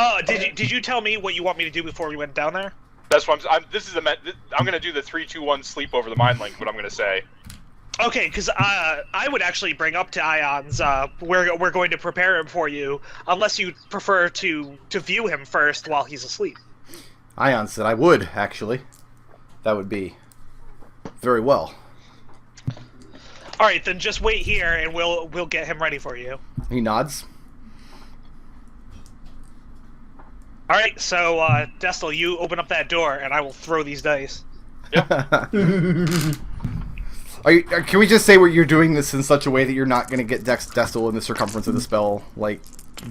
Oh, did you tell me what you want me to do before we went down there? That's what I'm gonna do the 3-2-1 sleep over the mind link. What I'm gonna say. Okay, because I would actually bring up to Ions. We're going to prepare him for you, unless you prefer to view him first while he's asleep. Ion said I would actually. That would be very well. All right, then just wait here, and we'll get him ready for you. He nods. All right, so Destil, you open up that door, and I will throw these dice. Yeah. Can we just say you're doing this in such a way that you're not going to get Destil in the circumference of the spell? Like,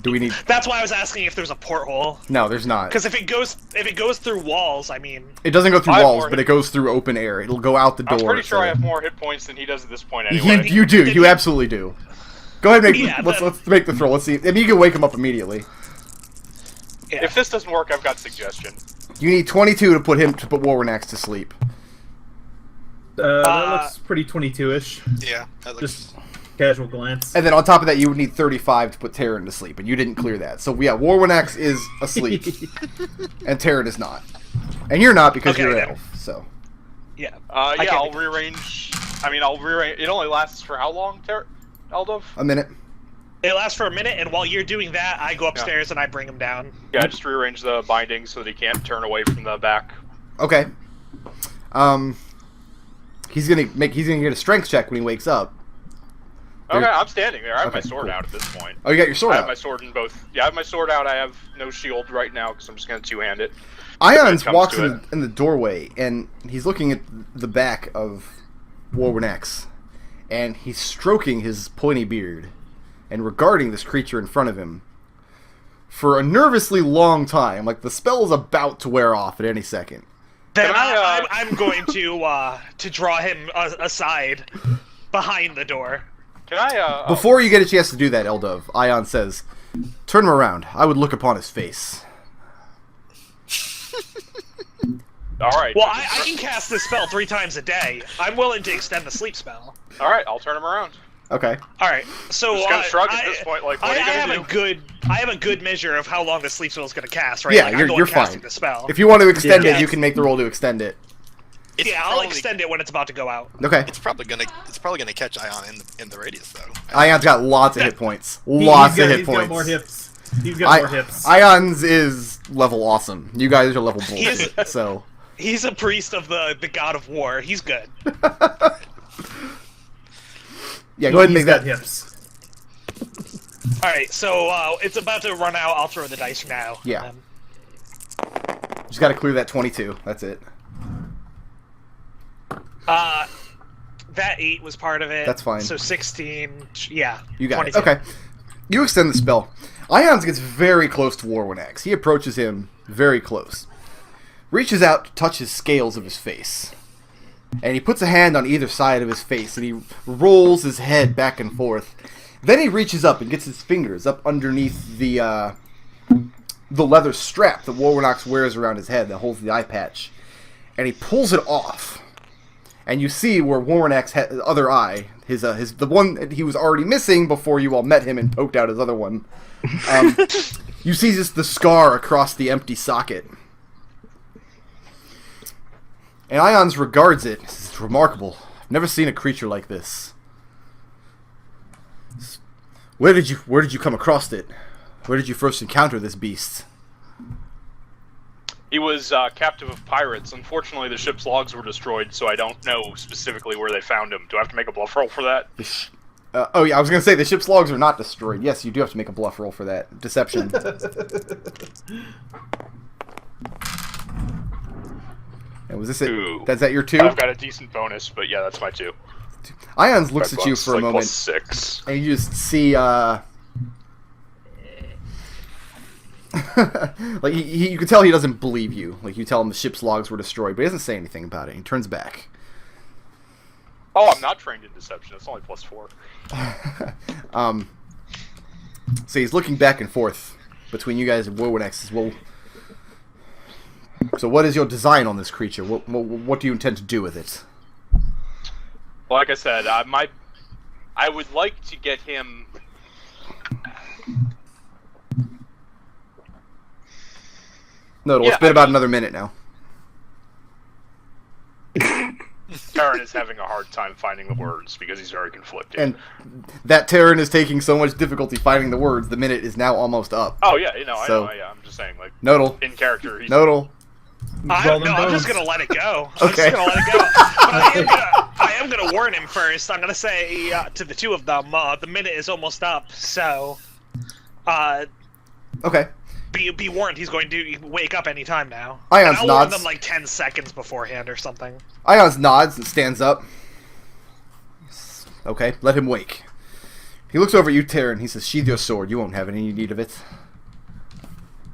do we need? That's why I was asking if there's a porthole. No, there's not. Because if it goes through walls, I mean. It doesn't go through walls, but it goes through open air. It'll go out the door. I'm pretty sure I have more hit points than he does at this point. Anyway. You do. You absolutely do. Go ahead, let's make the throw. Let's see. I mean, you can wake him up immediately. Yeah. If this doesn't work, I've got a suggestion. You need 22 to put Warwanax to sleep. That looks pretty 22-ish. Yeah, that looks... Just casual glance. And then on top of that, you would need 35 to put Tarin to sleep, and you didn't clear that. So yeah, Warwanax is asleep, and Tarin is not. And you're not because you're an elf, so... Yeah. I'll rearrange... I'll rearrange... It only lasts for how long, Eldove? A minute. It lasts for a minute, and while you're doing that, I go upstairs and I bring him down. Yeah, I just rearrange the bindings so that he can't turn away from the back. Okay. He's gonna get a strength check when he wakes up. Okay, I'm standing there. I have my sword out at this point. Oh, you got your sword out? I have my sword in both. Yeah, I have my sword out. I have no shield right now because I'm just gonna two-hand it. Ions walks in the doorway, and he's looking at the back of Warwanax, and he's stroking his pointy beard and regarding this creature in front of him for a nervously long time, like the spell is about to wear off at any second. Then I'm going to draw him aside behind the door. Can I, Before you get a chance to do that, Eldove, Ion says, "Turn him around. I would look upon his face." Alright. Well, I can cast this spell 3 times a day. I'm willing to extend the sleep spell. Alright, I'll turn him around. Okay. All right. So just gonna shrug at this point, like, what are you gonna do? I have a good measure of how long the sleep spell is going to cast, right? Yeah, like, you're casting fine. The spell. If you want to extend it, you can make the roll to extend it. I'll extend it when it's about to go out. Okay. It's probably gonna catch Ion in the radius though. Ion's got lots of hit points. Lots of hit points. He's got more hips. He's got more hips. Ion's is level awesome. You guys are level bullshit. So he's a priest of the god of war. He's good. Yeah, go ahead and make that. Hips. Alright, so it's about to run out. I'll throw the dice now. Yeah. Just got to clear that 22. That's it. That 8 was part of it. That's fine. So 16. Yeah. You got 22. it. Okay. You extend the spell. Ions gets very close to Warwanax. He approaches him very close. Reaches out to touch his scales of his face. And he puts a hand on either side of his face, and he rolls his head back and forth. Then he reaches up and gets his fingers up underneath the leather strap that Warwanax wears around his head that holds the eye patch. And he pulls it off. And you see where Warwanax's other eye, the one that he was already missing before you all met him and poked out his other one. You see just the scar across the empty socket. And Ions regards it. It's remarkable. I've never seen a creature like this. Where did you come across it? Where did you first encounter this beast? He was captive of pirates. Unfortunately, the ship's logs were destroyed, so I don't know specifically where they found him. Do I have to make a bluff roll for that? Oh yeah, I was going to say the ship's logs are not destroyed. Yes, you do have to make a bluff roll for that. Deception. And was this it? That's at your 2? I've got a decent bonus, but yeah, that's my 2. Ions looks at you for a moment. +6. And you just see, like, you can tell he doesn't believe you. Like, you tell him the ship's logs were destroyed, but he doesn't say anything about it. He turns back. Oh, I'm not trained in deception. It's only +4. So he's looking back and forth between you guys and Warwanax. Says, well, so what is your design on this creature? What do you intend to do with it? Like I said, I would like to get him... Nodal, Yeah, it's been I about mean- another minute now. Tarin is having a hard time finding the words because he's very conflicted. And that Tarin is taking so much difficulty finding the words, the minute is now almost up. oh yeah, you know, So- I know. Yeah, I'm just saying, like Nodal. in character, he's Nodal. I'm bones. just gonna let it go. Okay. I'm just gonna let it go. But I am gonna warn him first. I'm gonna say to the two of them, the minute is almost up. So, Okay. be warned. He's going to wake up any time now. Ions and I'll warn nods. them like 10 seconds beforehand or something. Ions nods and stands up. Okay, let him wake. He looks over at you, Tarin. He says, "Sheath your sword. You won't have any need of it."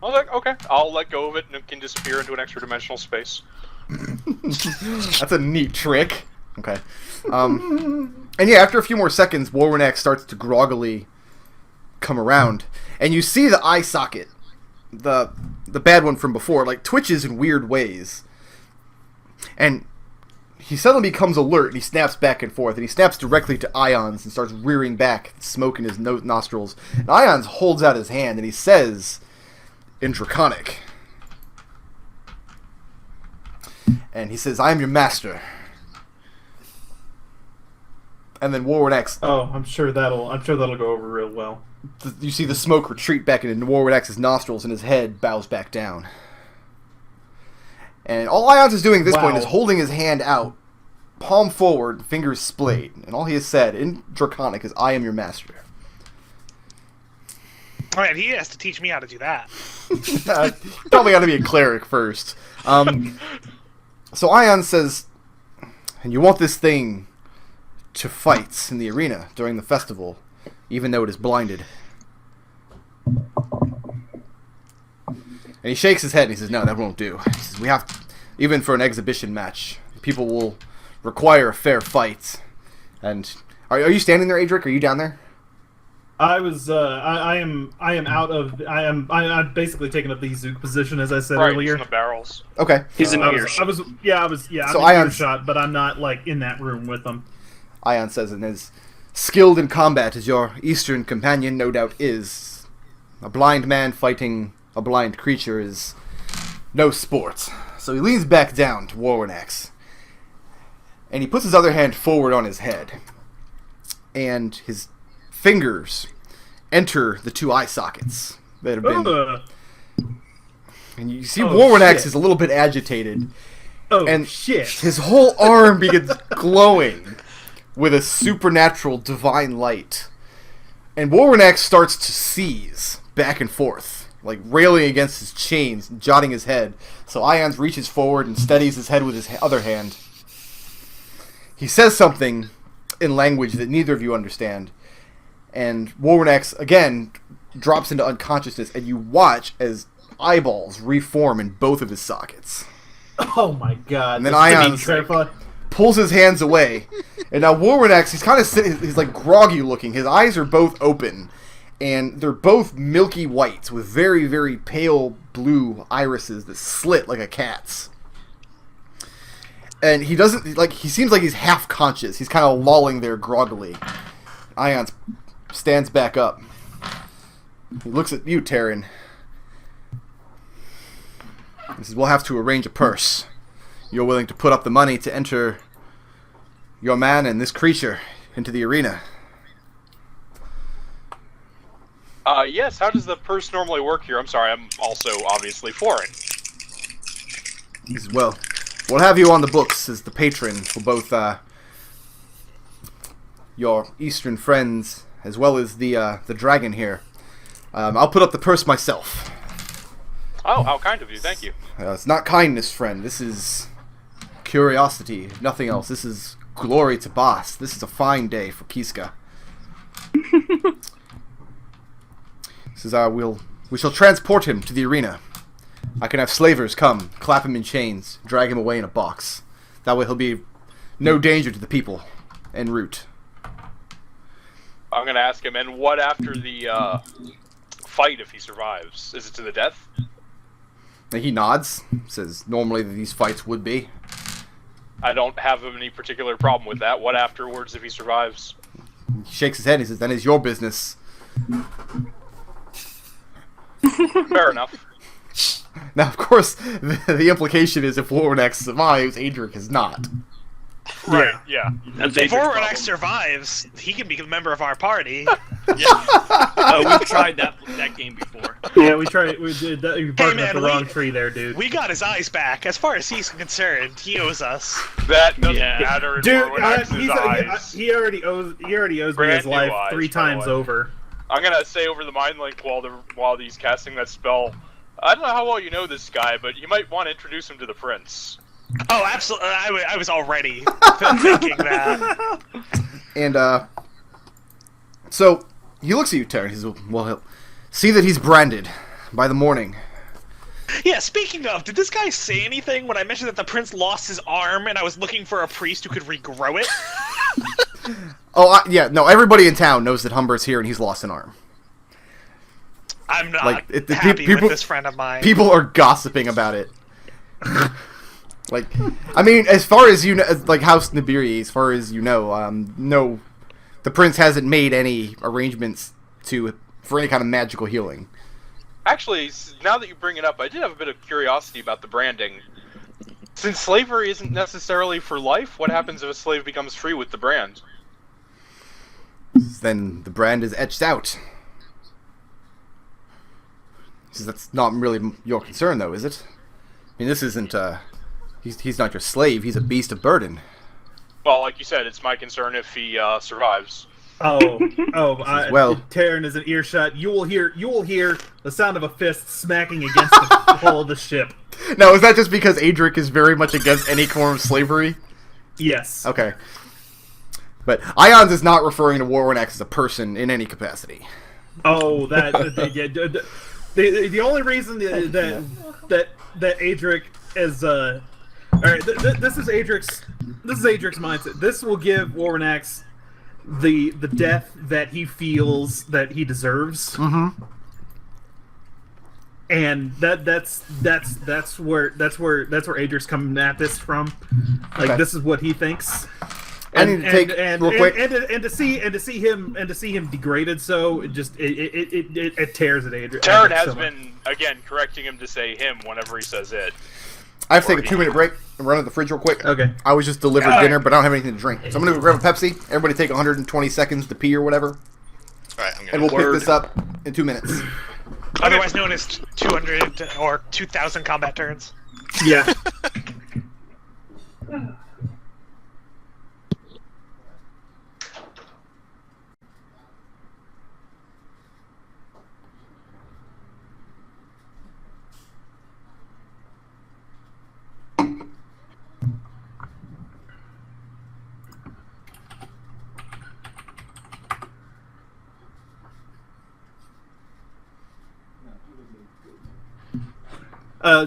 I was like, okay, I'll let go of it and it can disappear into an extra dimensional space. That's a neat trick. Okay. And yeah, after a few more seconds, Warwick starts to groggily come around, and you see the eye socket, the bad one from before, like twitches in weird ways, and he suddenly becomes alert, and he snaps back and forth, and he snaps directly to Ions and starts rearing back, smoke in his nostrils. And Ions holds out his hand, and he says, in Draconic, and he says, "I am your master." And then Warwick X, Oh, I'm sure that'll go over real well. you see the smoke retreat back into Warwick X's nostrils, and his head bows back down. And all Ions is doing at this point is holding his hand out, palm forward, fingers splayed. And all he has said in Draconic is, "I am your master." All right, he has to teach me how to do that. Probably got to be a cleric first. So Ion says, "And you want this thing to fight in the arena during the festival, even though it is blinded." And he shakes his head and he says, "No, that won't do." He says, "We have to, even for an exhibition match, people will require a fair fight." And are you standing there, Adric? Are you down there? I've basically taken up the Zook position, as I said Right, earlier. in the barrels. Okay. He's in I earshot. was So I'm in Ion's- earshot, but I'm not like in that room with them. Ion says, "And as skilled in combat as your eastern companion no doubt is, a blind man fighting a blind creature is no sport." So he leans back down to Warwick, and he puts his other hand forward on his head, and his fingers enter the two eye sockets that have been. And you see Warwick shit. is a little bit agitated, Oh and shit! his whole arm begins glowing with a supernatural divine light. And Warwick starts to seize back and forth, like railing against his chains, jotting his head. So Ions reaches forward and steadies his head with his other hand. He says something in language that neither of you understand. And Warwick again drops into unconsciousness, and you watch as eyeballs reform in both of his sockets. Oh my god! And then This is Ion's terrifying. pulls his hands away, and now Warwick, he's kind of sitting, he's like groggy looking. His eyes are both open, and they're both milky white with very, very pale blue irises that slit like a cat's. And he doesn't, like, he seems like he's half conscious. He's kind of lolling there groggily. Ions stands back up. He looks at you, Tarin. He says, "We'll have to arrange a purse. You're willing to put up the money to enter your man and this creature into the arena." Yes, how does the purse normally work here? I'm sorry, I'm also obviously foreign. He says, "Well, we'll have you on the books as the patron for both your eastern friends as well as the dragon here. I'll put up the purse myself." Oh, how kind of you, thank you. It's not kindness, friend. This is curiosity, nothing else. This is glory to Boss. This is a fine day for Qisca. Says, we shall transport him to the arena. I can have slavers come, clap him in chains, drag him away in a box. That way he'll be no danger to the people en route." I'm gonna ask him, and what after the fight if he survives? Is it to the death? And he nods, says, "Normally these fights would be." I don't have any particular problem with that. What afterwards if he survives? He shakes his head, he says, "That is your business." Fair enough. Now, of course, the implication is if Warlock survives, Adric is not. Right, yeah. That's If Adric's Warlock problem. survives, he can be a member of our party. We've tried that game before. Yeah, we tried. We did. We barked man, up the wrong tree there, dude. We got his eyes back. As far as he's concerned, he owes us. That doesn't Yeah. matter in Dude, Warwick's eyes. he already owes me Brand his new life eyes, 3 by the times way. over. I'm gonna say over the mind link while he's casting that spell. I don't know how well you know this guy, but you might want to introduce him to the prince. Oh, absolutely. I was already thinking that. And, so, he looks at you, Tarin. He says, well, he'll see that he's branded by the morning. Yeah, speaking of, did this guy say anything when I mentioned that the prince lost his arm and I was looking for a priest who could regrow it? Oh, yeah, no, everybody in town knows that Humber's here and he's lost an arm. I'm not Like, happy people- with this friend of mine. People are gossiping about it. Like, I mean, as far as you know, like House Nibiri, as far as you know, no, the prince hasn't made any arrangements for any kind of magical healing. Actually, now that you bring it up, I did have a bit of curiosity about the branding. Since slavery isn't necessarily for life, what happens if a slave becomes free with the brand? Then the brand is etched out. He says, that's not really your concern, though, is it? I mean, this isn't, he's not your slave, he's a beast of burden. Well, like you said, it's my concern if he survives. Well, Tarin is an earshot. You will hear the sound of a fist smacking against the hull of the ship. Now, is that just because Adric is very much against any form of slavery? Yes. Okay. But Ions is not referring to Warwick as a person in any capacity. Oh, the only reason that Adric is all right. This is Adric's mindset. This will give Warwanax the death that he feels that he deserves. Mm-hmm. And that's where Adric's coming at this from. Like, Okay. this is what he thinks. I need to take real quick. And to see him degraded, so it tears at Adric. Tarin has so much. been, again, correcting him to say him whenever he says it. I have to take a 2-minute break and run to the fridge real quick. Okay. I was just delivered dinner, but I don't have anything to drink. So I'm going to grab a Pepsi. Everybody take 120 seconds to pee or whatever. Alright, I'm And gonna we'll pick this up in 2 minutes. Otherwise known as 200 or 2,000 combat turns. Yeah.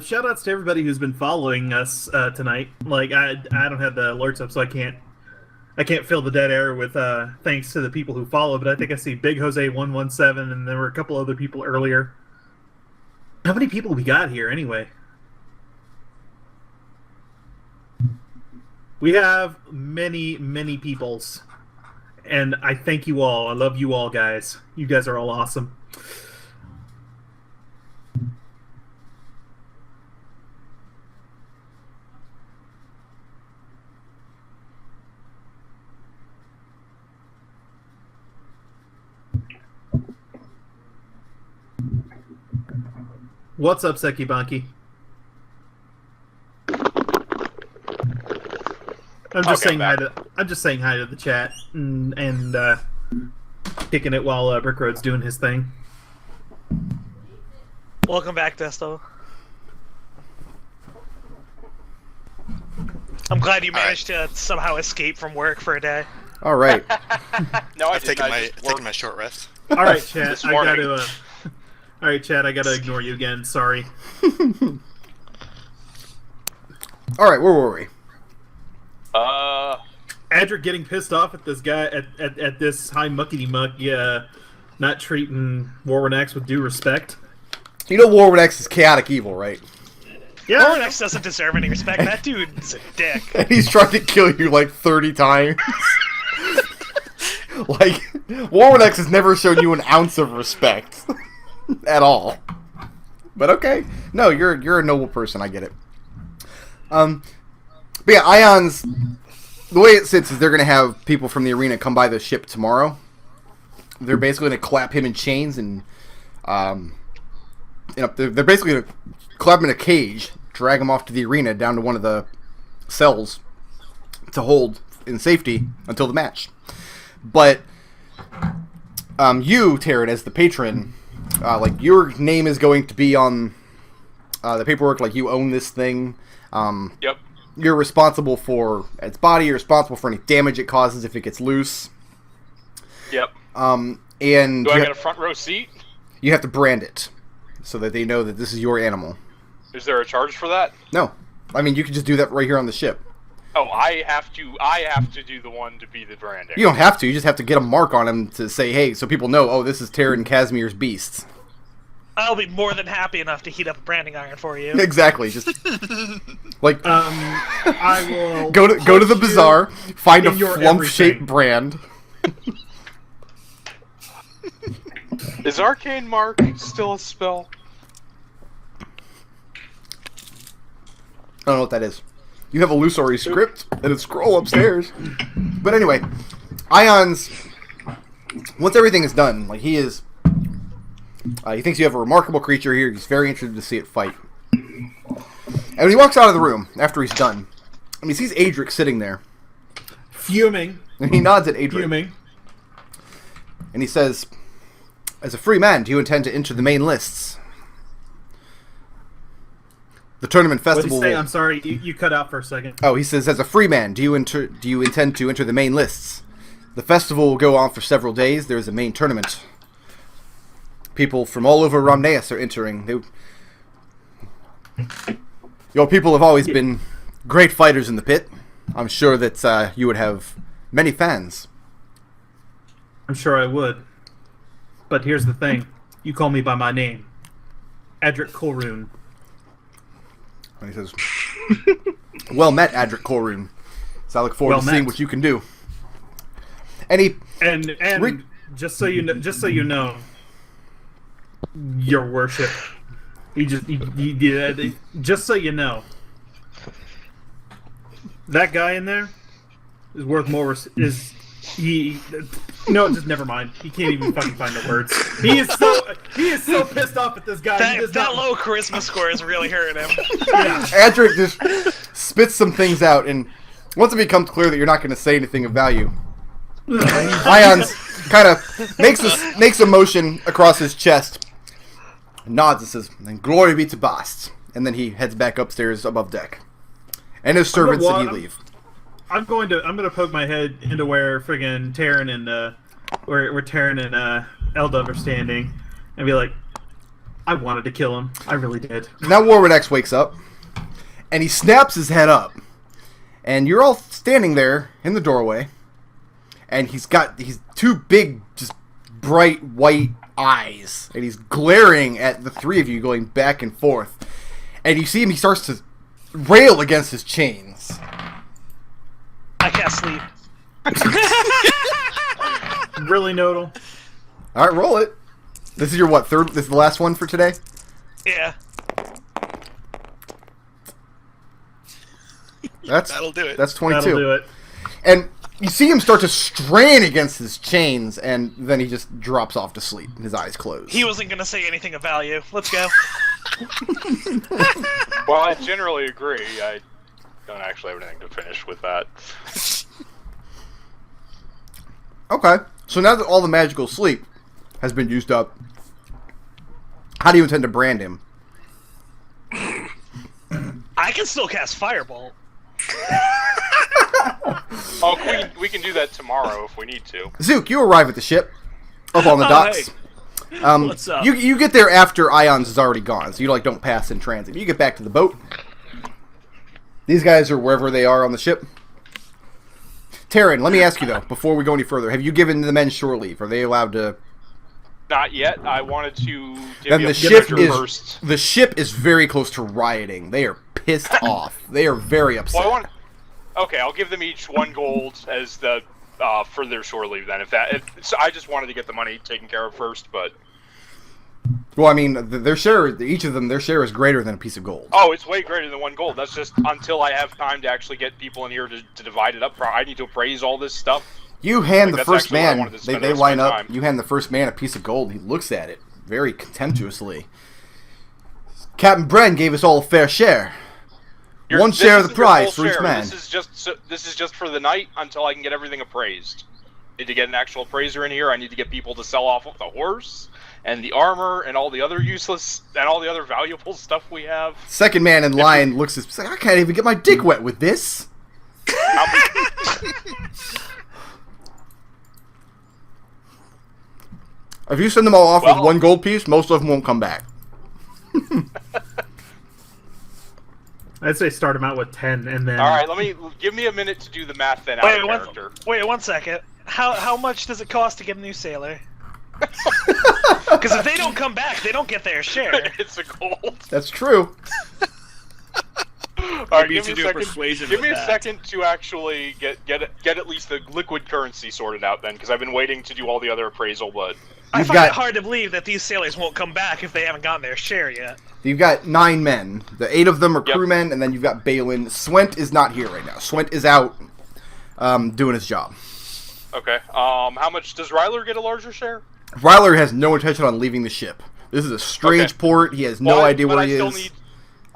Shout outs to everybody who's been following us tonight. Like, I don't have the alerts up, so I can't fill the dead air with thanks to the people who follow. But I think I see Big Jose 117, and there were a couple other people earlier. How many people we got here anyway? We have many peoples, and I thank you all. I love you all, guys. You guys are all awesome. What's up, Seki Banki? I'm just Okay, saying hi to the chat and kicking it while Brickroad's doing his thing. Welcome back, Destil. I'm glad you managed to somehow escape from work for a day. All right. No, I I've didn't. taken I my just taken worked. my short rest. All right, chat. This I morning. gotta. All right, chat. I gotta ignore you again. Sorry. All right, where were we? Adric getting pissed off at this guy at this high muckety muck. Yeah, not treating Warwanax with due respect. You know Warwick is chaotic evil, right? Yeah. Warwanax doesn't deserve any respect. That dude's a dick. And he's tried to kill you like 30 times. Like, Warwick has never shown you an ounce of respect. At all. But okay. No, you're a noble person. I get it. But yeah, Ions. The way it sits is they're going to have people from the arena come by the ship tomorrow. They're basically going to clap him in chains and, they're basically going to clap him in a cage, drag him off to the arena down to one of the cells to hold in safety until the match. But you, Tarin, as the patron, like your name is going to be on the paperwork. Like you own this thing. Yep. You're responsible for its body. You're responsible for any damage it causes if it gets loose. Yep. And do I get a front row seat? You have to brand it so that they know that this is your animal. Is there a charge for that? No, I mean you can just do that right here on the ship. Oh, I have to do the one to be the branding. You don't have to. You just have to get a mark on him to say, hey, so people know. Oh, this is Tarin Casimir's beasts. I'll be more than happy enough to heat up a branding iron for you. Exactly. Just like I will go to the bazaar, find a Flumph shaped everything. brand. Is Arcane Mark still a spell? I don't know what that is. You have a Lusory script and a scroll upstairs. But anyway, Ions, once everything is done, like he is, he thinks you have a remarkable creature here. He's very interested to see it fight. And when he walks out of the room after he's done, and he sees Adric sitting there, Fuming. and he nods at Adric, Fuming. and he says, "As a free man, do you intend to enter the main lists? The tournament What did festival." he say? I'm sorry, you cut out for a second. Oh, he says, as a free man, do you intend to enter the main lists? The festival will go on for several days. There is a main tournament. People from all over Romneus are entering. Your people have always been great fighters in the pit. I'm sure that you would have many fans. I'm sure I would. But here's the thing. You call me by my name. Adric Colrune. And he says, well met, Adric Colrune. So I look forward Well to seeing met. what you can do. And he... And just so you know, your worship. Just so you know, that guy in there is worth more. Just never mind. He can't even fucking find the words. He is so pissed off at this guy. That low charisma score is really hurting him. Yeah. Adric just spits some things out, and once it becomes clear that you're not going to say anything of value, Ions kind of makes a motion across his chest, nods and says, "And glory be to Bast," and then he heads back upstairs above deck, and his servants and he leave. I'm gonna poke my head into where friggin' Tarin and where Tarin and Eldove are standing, and be like, I wanted to kill him. I really did. Now Warwood X wakes up, and he snaps his head up, and you're all standing there in the doorway, and he's two big, just bright white eyes, and he's glaring at the three of you going back and forth, and you see him, he starts to rail against his chains. I can't sleep. Really, Nodal? Alright, roll it. This is your third? This is the last one for today? Yeah. That'll do it. That's 22. That'll do it. And you see him start to strain against his chains, and then he just drops off to sleep, his eyes closed. He wasn't going to say anything of value. Let's go. Well, I generally agree. I don't actually have anything to finish with that. Okay. So now that all the magical sleep has been used up, how do you intend to brand him? I can still cast Firebolt. Oh, we can do that tomorrow if we need to. Zook, you arrive at the ship, up on the docks. Hey. What's up? You get there after Ions is already gone, so you don't pass in transit. You get back to the boat. These guys are wherever they are on the ship. Tarin, let me ask you though, before we go any further, have you given the men shore leave? Are they allowed to? Not yet. I wanted to give And you a the ship picture is first. the ship is very close to rioting. They are pissed off. They are very upset. Well, okay, I'll give them each 1 gold as the for their shore leave. Then, so I just wanted to get the money taken care of first, but Well, I mean, their share, each of them, their share is greater than a piece of gold. Oh, it's way greater than 1 gold. That's just until I have time to actually get people in here to divide it up. I need to appraise all this stuff. You hand Like, the that's first actually what I man, wanted to spend they the rest of line my up, time. you hand the first man a piece of gold, he looks at it very contemptuously. Captain Bren gave us all a fair share. One This share of the isn't your prize full for each share. man. This is just for the night until I can get everything appraised. I need to get an actual appraiser in here. I need to get people to sell off the horse and the armor and all the other useless and all the other valuable stuff we have. Second man in line looks at, like, I can't even get my dick wet with this. If you send them all off with 1 gold piece, most of them won't come back. I'd say start them out with 10, and then. All right, give me a minute to do the math then. Out of character. Wait 1 second. How much does it cost to get a new sailor? Because if they don't come back, they don't get their share. It's a gold. That's true. All right, Maybe give me to a do a second. persuasion Give me with a that. second to actually get at least the liquid currency sorted out then, because I've been waiting to do all the other appraisal, but I You've find got- it hard to believe that these sailors won't come back if they haven't gotten their share yet. You've got 9 men. The 8 of them are Yep. crewmen, and then you've got Balin. Swent is not here right now. Swent is out doing his job. okay. How much does Ryler get a larger share? Ryler has no intention on leaving the ship. This is a strange Okay. port. He has no idea where he is.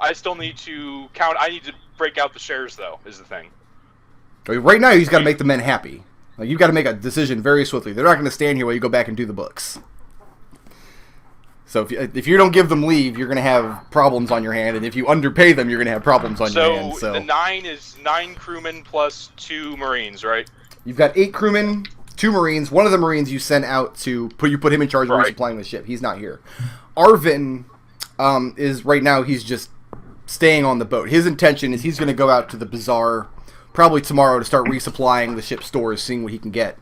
I still need to count. I need to break out the shares, though. Is the thing. Right now, he's got to make the men happy. Like, you've got to make a decision very swiftly. They're not going to stand here while you go back and do the books. So if you don't give them leave, you're going to have problems on your hand, and if you underpay them, you're going to have problems on your hand. So the 9 is 9 crewmen plus 2 marines, right? you've got 8 crewmen, 2 marines. One of the marines you sent out to put him in charge of Right. resupplying the ship. He's not here. Arvin is right now. He's just staying on the boat. His intention is he's going to go out to the bazaar probably tomorrow to start resupplying the ship's stores, seeing what he can get.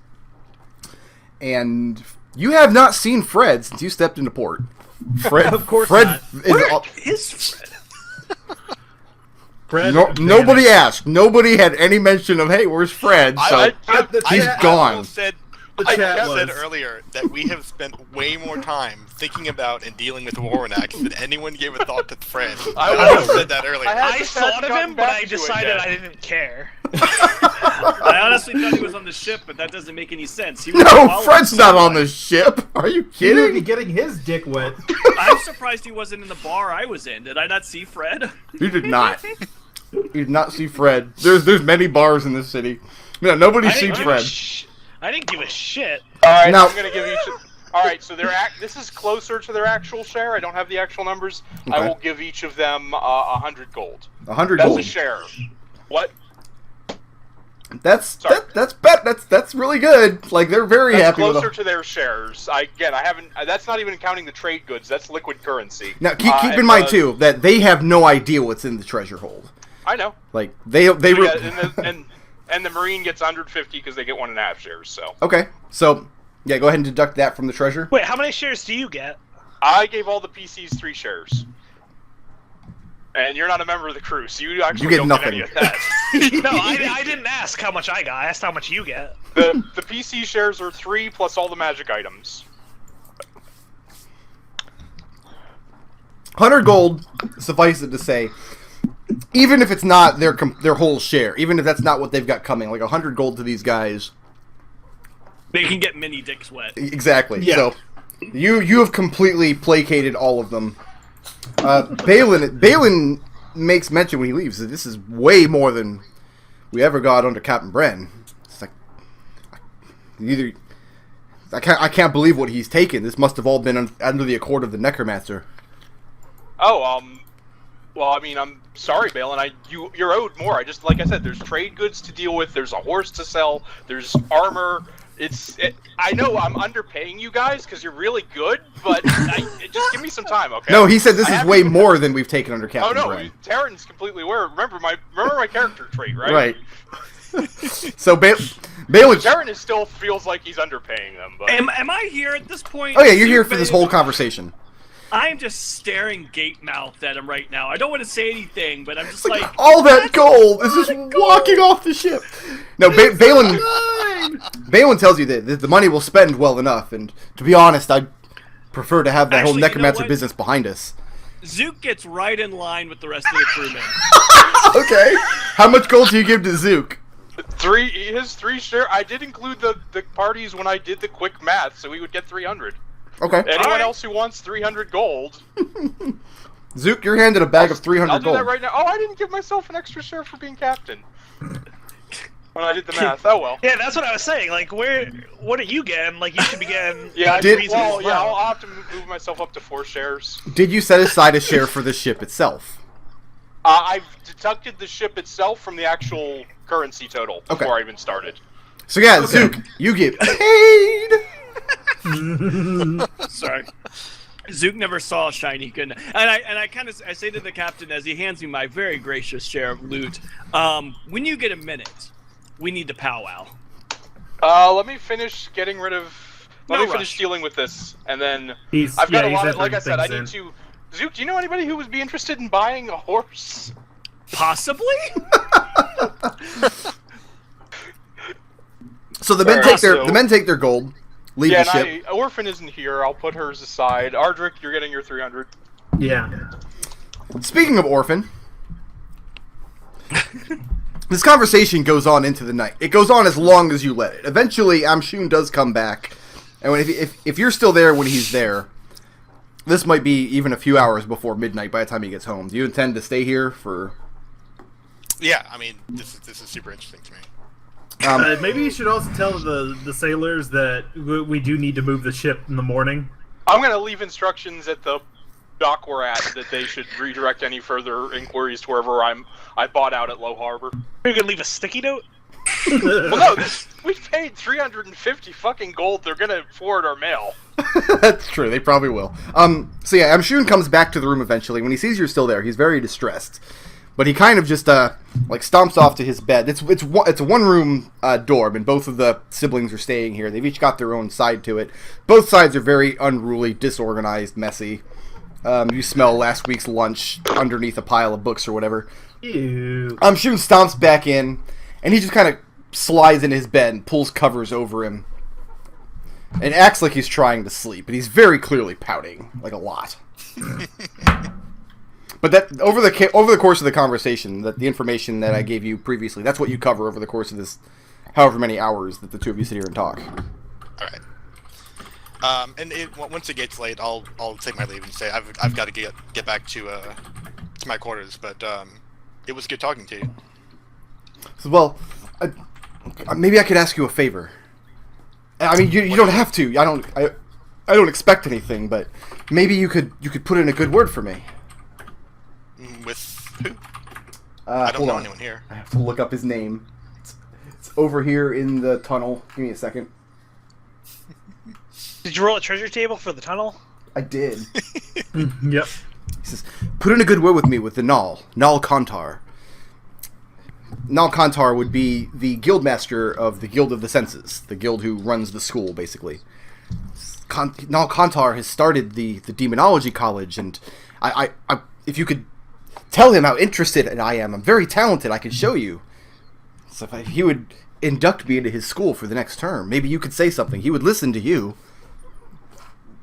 And you have not seen Fred since you stepped into port. Fred, Of course Fred not. is Where is Fred? Fred nobody vanished. asked. Nobody had any mention of, hey, where's Fred? So he's gone. I chat said was- earlier that we have spent way more time thinking about and dealing with Warwanax than anyone gave a thought to Fred. I said that earlier. I- I just thought hadn't of gotten him, but back I to it decided yet. I didn't care. I honestly thought he was on the ship, but that doesn't make any sense. He was No, following Fred's not on someone. the ship. Are you He may be kidding? getting his dick wet. I'm surprised he wasn't in the bar I was in. Did I not see Fred? You did not. You did not see Fred. There's many bars in this city. No, nobody's seen Fred. I didn't give a shit. All right, Now- I'm gonna give each. All right, so this is closer to their actual share. I don't have the actual numbers. I Okay. will give each of them 100 gold. 100 That's gold. a share. What? That's Sorry. that's really good. Like, they're very That's happy with closer it. to their shares. I haven't. That's not even counting the trade goods. That's liquid currency. Now keep And in mind too that they have no idea what's in the treasure hold. I know. Like they Yeah, were and the marine gets 150 because they get 1.5 shares. So okay. So yeah, go ahead and deduct that from the treasure. Wait, how many shares do you get? I gave all the PCs 3 shares. And you're not a member of the crew, so you actually You get don't nothing. get any of that. No, I didn't ask how much I got. I asked how much you get. The PC shares are 3 plus all the magic items. 100 gold, suffice it to say, even if it's not their whole share, even if that's not what they've got coming, like 100 gold to these guys. They can get mini dicks wet. Exactly. Yeah. So you have completely placated all of them. Balin makes mention when he leaves that this is way more than we ever got under Captain Bren. It's like I can't believe what he's taken. This must have all been under the accord of the Necromancer. Oh, well, I mean, I'm sorry, Balin. You're owed more. Like I said, there's trade goods to deal with. There's a horse to sell. There's armor. I know I'm underpaying you guys because you're really good, but just give me some time, okay? No, he said this is I way haven't- more than we've taken under Oh Captain no, Bren. Tarin's completely aware. Remember my character trait, right? Right. So Balin. Tarin still feels like he's underpaying them, but Am I here at this point? Oh yeah, you're here for this whole conversation. I'm just staring gape-mouthed at him right now. I don't want to say anything, but I'm just like... All that gold is just walking off the ship. No, Balin tells you that the money will spend well enough, and to be honest, prefer to have that whole Actually, you know necromancer what? business behind us. Zook gets right in line with the rest of the crewmen. Okay. How much gold do you give to Zook? His 3 share. I did include the parties when I did the quick math, so he would get 300. Okay. Anyone else who wants 300 gold? Zook, you're handed a bag of 300 I'll do gold. that right now. Oh, I didn't give myself an extra share for being captain. When I did the math. Oh well. Yeah, that's what I was saying. Like, what are you getting? Like, you should be getting. Yeah, I Did- did. Well, yeah, I'll have to move myself up to 4 shares. Did you set aside a share for the ship itself? I've deducted the ship itself from the actual currency total before Okay. I even started. So yeah, Zook, you get paid. Sorry. Zook never saw a shiny gun, and I say to the captain as he hands me my very gracious share of loot, when you get a minute, we need to powwow. Let me finish getting rid of. Let me finish dealing with this, and then I've got a lot of. Like I said, I need to. Zook, do you know anybody who would be interested in buying a horse? Possibly. So the men take their gold, leave Yeah, the ship. and Orphan isn't here. I'll put hers aside. Adric, you're getting your 300. Yeah. Speaking of Orphan, this conversation goes on into the night. It goes on as long as you let it. Eventually, Amshun does come back, and if you're still there when he's there, this might be even a few hours before midnight by the time he gets home. Do you intend to stay here for? Yeah, I mean, this is super interesting to me. Maybe you should also tell the sailors that we do need to move the ship in the morning. I'm going to leave instructions at the dock we're at that they should redirect any further inquiries to wherever I bought out at Low Harbor. You're gonna leave a sticky note? Well, no, we paid 350 fucking gold. They're going to forward our mail. That's true. They probably will. So yeah, Amshun comes back to the room eventually. When he sees you're still there, he's very distressed. But he kind of just like stomps off to his bed. It's a one-room dorm, and both of the siblings are staying here. They've each got their own side to it. Both sides are very unruly, disorganized, messy. You smell last week's lunch underneath a pile of books or whatever. Ew. Shun stomps back in, and he just kind of slides in his bed and pulls covers over him. And acts like he's trying to sleep, but he's very clearly pouting, like a lot. But that over the course of the conversation, that the information that I gave you previously, that's what you cover over the course of this, however many hours that the two of you sit here and talk. All right. Once it gets late, I'll take my leave and say I've got to get back to my quarters. But it was good talking to you. So, well, maybe I could ask you a favor. I mean, you don't have to. I don't expect anything, but maybe you could put in a good word for me. With who? I don't know anyone here. I have to look up his name. It's over here in the tunnel. Give me a second. Did you roll a treasure table for the tunnel? I did. Yep. He says, put in a good word with me with the Nal Kantar. Nal Kantar would be the guildmaster of the Guild of the Senses, the guild who runs the school, basically. Nal Kantar has started the demonology college, and I if you could tell him how interested I am, I'm very talented, I can show you. So if he would induct me into his school for the next term, maybe you could say something. He would listen to you.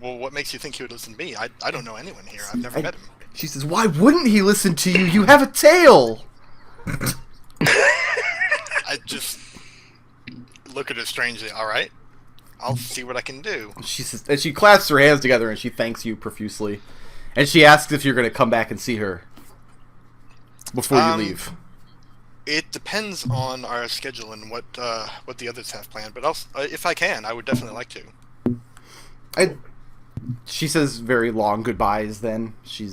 Well, what makes you think he would listen to me? I don't know anyone here. I've never met him. She says, why wouldn't he listen to you? You have a tail! I just look at her strangely. All right, I'll see what I can do. She says, and she clasps her hands together and she thanks you profusely. And she asks if you're going to come back and see her before you leave. It depends on our schedule and what the others have planned. But if I can, I would definitely like to. She says very long goodbyes then. She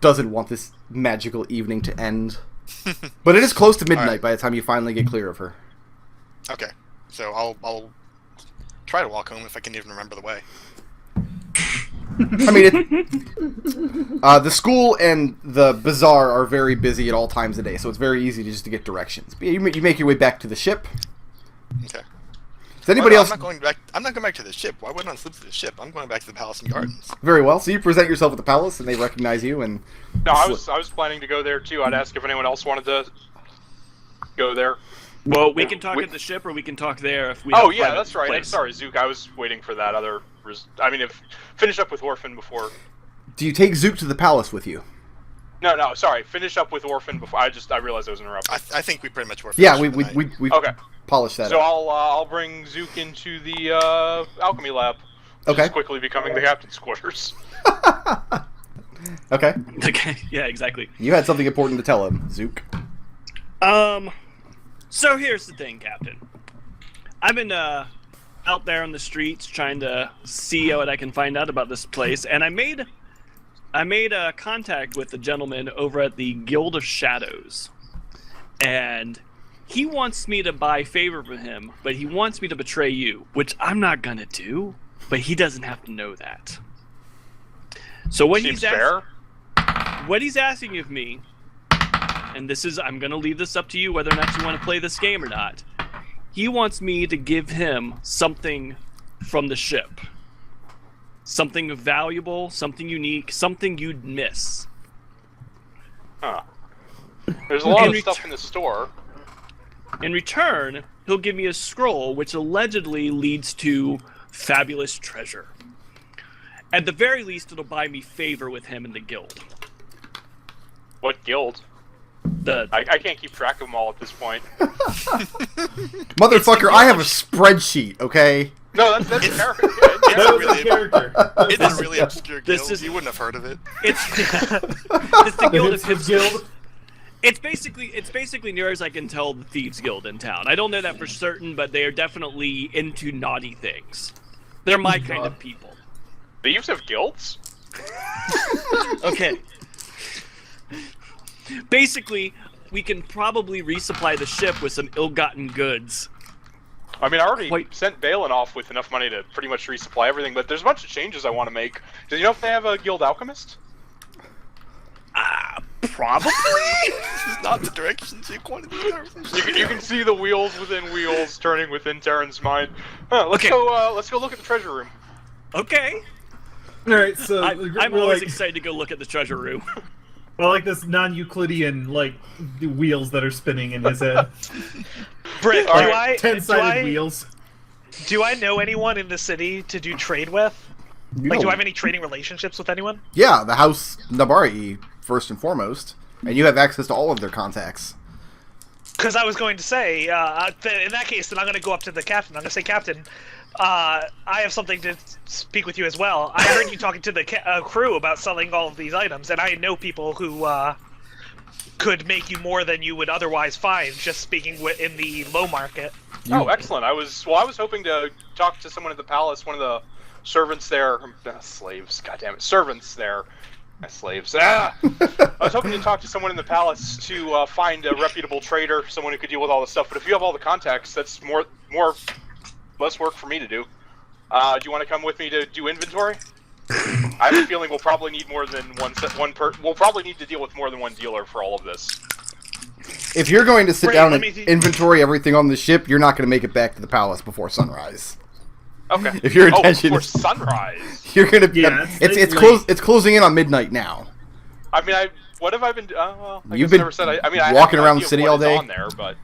doesn't want this magical evening to end. But it is close to midnight by the time you finally get clear of her. Okay, so I'll try to walk home if I can even remember the way. I mean, the school and the bazaar are very busy at all times of day, so it's very easy to get directions. But you make your way back to the ship. Okay. Does anybody else? I'm not going back to the ship. Why wouldn't I slip to the ship? I'm going back to the palace and gardens. Very well. So you present yourself at the palace, and they recognize you. And no, I was planning to go there too. I'd ask if anyone else wanted to go there. Well, we can talk at the ship, or we can talk there if we. Oh have yeah, private that's right. I'm place. sorry, Zook. I was waiting for that other finish up with Orphan before. Do you take Zook to the palace with you? No, sorry. Finish up with Orphan before. I realized I was interrupting. I think we pretty much were. Yeah, finished we for the night. okay. Polished that So up. I'll bring Zook into the alchemy lab. Okay. Just quickly becoming the captain's quarters. Okay. Okay. Yeah, exactly. You had something important to tell him, Zook. So here's the thing, Captain. I've been out there on the streets trying to see what I can find out about this place, and I made a contact with the gentleman over at the Guild of Shadows, and he wants me to buy favor from him, but he wants me to betray you, which I'm not gonna do. But he doesn't have to know that. So what Seems fair. what he's asking of me, and I'm gonna leave this up to you whether or not you want to play this game or not. He wants me to give him something from the ship. Something valuable, something unique, something you'd miss. Huh. There's a lot of stuff in the store. In return, he'll give me a scroll which allegedly leads to fabulous treasure. At the very least, it'll buy me favor with him in the guild. What guild? I can't keep track of them all at this point. Motherfucker, I have a spreadsheet, okay? No, that's a character. It's That a was really, a character. it's a really obscure This guild. is- You wouldn't have heard of it. It's the guild of Hipsters hipsters. Guild. It's basically near as I can tell the Thieves Guild in town. I don't know that for certain, but they are definitely into naughty things. They're my kind of people. Thieves have guilds? Okay. Basically, we can probably resupply the ship with some ill-gotten goods. I mean, I already Wait. sent Balin off with enough money to pretty much resupply everything, but there's a bunch of changes I want to make. Do you know if they have a guild alchemist? Probably? This is not the direction Zook wanted to go. You can see the wheels within wheels turning within Tarin's mind. Huh, let's Okay. go look at the treasure room. Okay. All right, so I'm we're always like, excited to go look at the treasure room. well, like this non-Euclidean like wheels that are spinning in his head. Britt, Like 10-sided wheels. do I know anyone in the city to do trade with? You Like, know- do I have any trading relationships with anyone? Yeah, the House Nabari, first and foremost. And you have access to all of their contacts. Because I was going to say, in that case, then I'm going to go up to the captain. I'm going to say, Captain, I have something to speak with you as well. I heard you talking to the crew about selling all of these items, and I know people who could make you more than you would otherwise find just speaking in the low market. Oh, excellent. I was hoping to talk to someone at the palace, one of the servants there. Slaves, goddammit. Servants there. Slaves. I was hoping to talk to someone in the palace to find a reputable trader, someone who could deal with all this stuff. But if you have all the contacts, that's less work for me to do. Do you want to come with me to do inventory? I have a feeling we'll probably need more than we'll probably need to deal with more than one dealer for all of this. If you're going to sit Britt, down let and me inventory everything on the ship, you're not going to make it back to the palace before sunrise. Okay. If your intention before is sunrise. you're going to Yeah, it's late. it's closing in on midnight now. I mean, what have I been? Well, I You've guess been I never said. I mean, I walking have an around idea the of city what all is day? on there, but